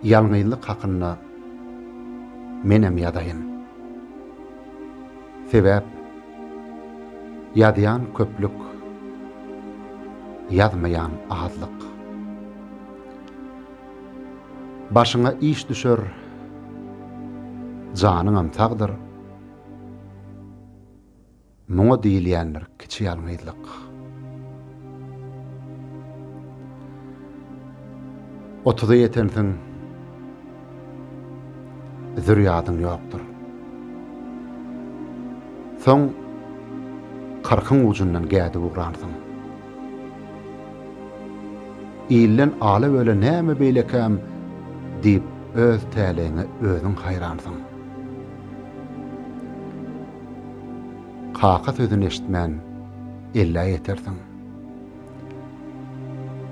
Ýalňyzlyk hakynda menem ýadaýyn. Sebäp ýadýan köplük, ýazmaýan azlyk. Başyňa iş düşer, janyň amtagdyr. Muňa diýilýänler kiçi ýalňyzlyk. Otuza ýetensiň, zürriýadyň ýokdur. Soň 40 ucundan gädi uğransyň. İllen ala böyle näme beýlekäm diýip öz täleňe özüň haýransyň. Kaka sözüni eşitmän illa ýetersiň.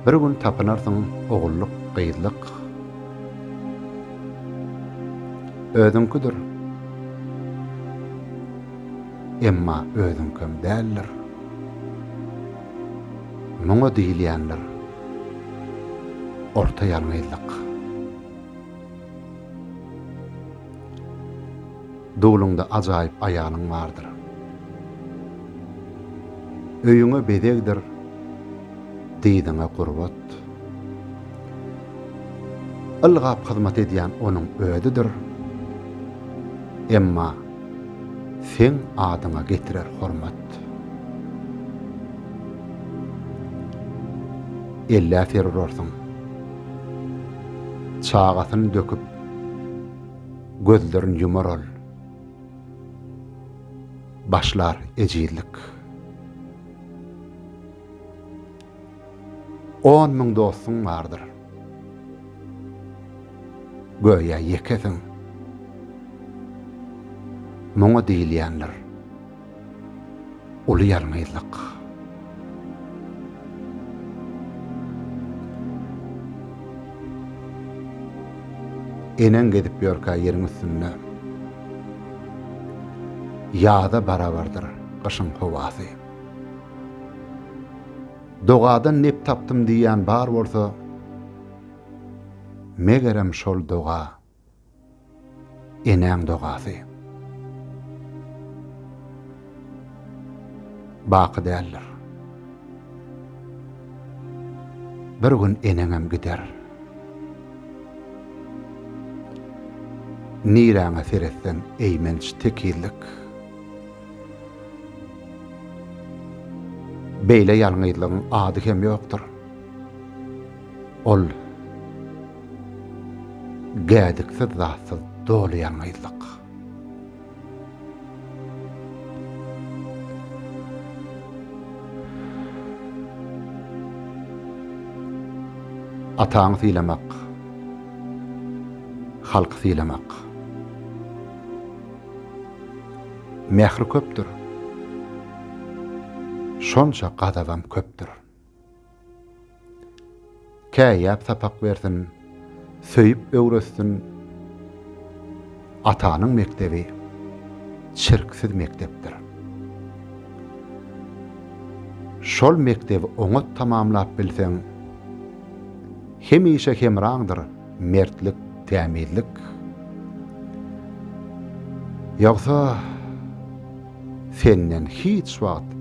Bir gün tapynarsyň ogulluk, gyýylyk. Özüňkidir. Emma özüňkem däldir. Muňa diýilýänler orta ýalňyzlyk. Dowlunda ajaýyp aýanyň bardyr. Öýüňe bedegdir, diýdiňe gurbat. Ilgap hyzmat edýän onuň öýüdidir. Emma sen adyňa getirer hormat. Elle ferurorsyň. Çağatyny döküp gözlerini yumar ol. Başlar ejizlik. 10.000 dostun vardır. Göýe ýekesiň. Muňa diýilýänler uly ýalňyzlyk. Enen gedip ýörkä ýeriň üstünde ýada barabardyr gyşyň howasy. Dogadan nep tapdym diýen bar bolsa, megerem şol doga eneň dogasy. Baky däldir. Bir gün eneňem gider. Niräňe seretsen eýmenç tekillik. Beýle ýalňyzlygyň ady hem ýokdur. Ol gädiksiz zatsyz doly ýalňyzlyk. Ataň sylamak, halk sylamak. Mehri köpdür. Şonça gadabam köpdür. Käýäp sapak bersin, söýüp öwressin. Atanyň mektebi çirksiz mektepdir. Şol mektebi oňa tamamlap bilseň, hemişe hemraňdyr mertlik, tämizlik. Ýogsa senden hiç wagt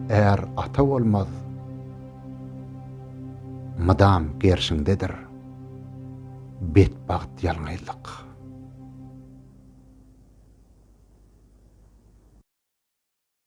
ata bolmaz. Madam gerşiňdedir. Betbaht ýalňyzlyk.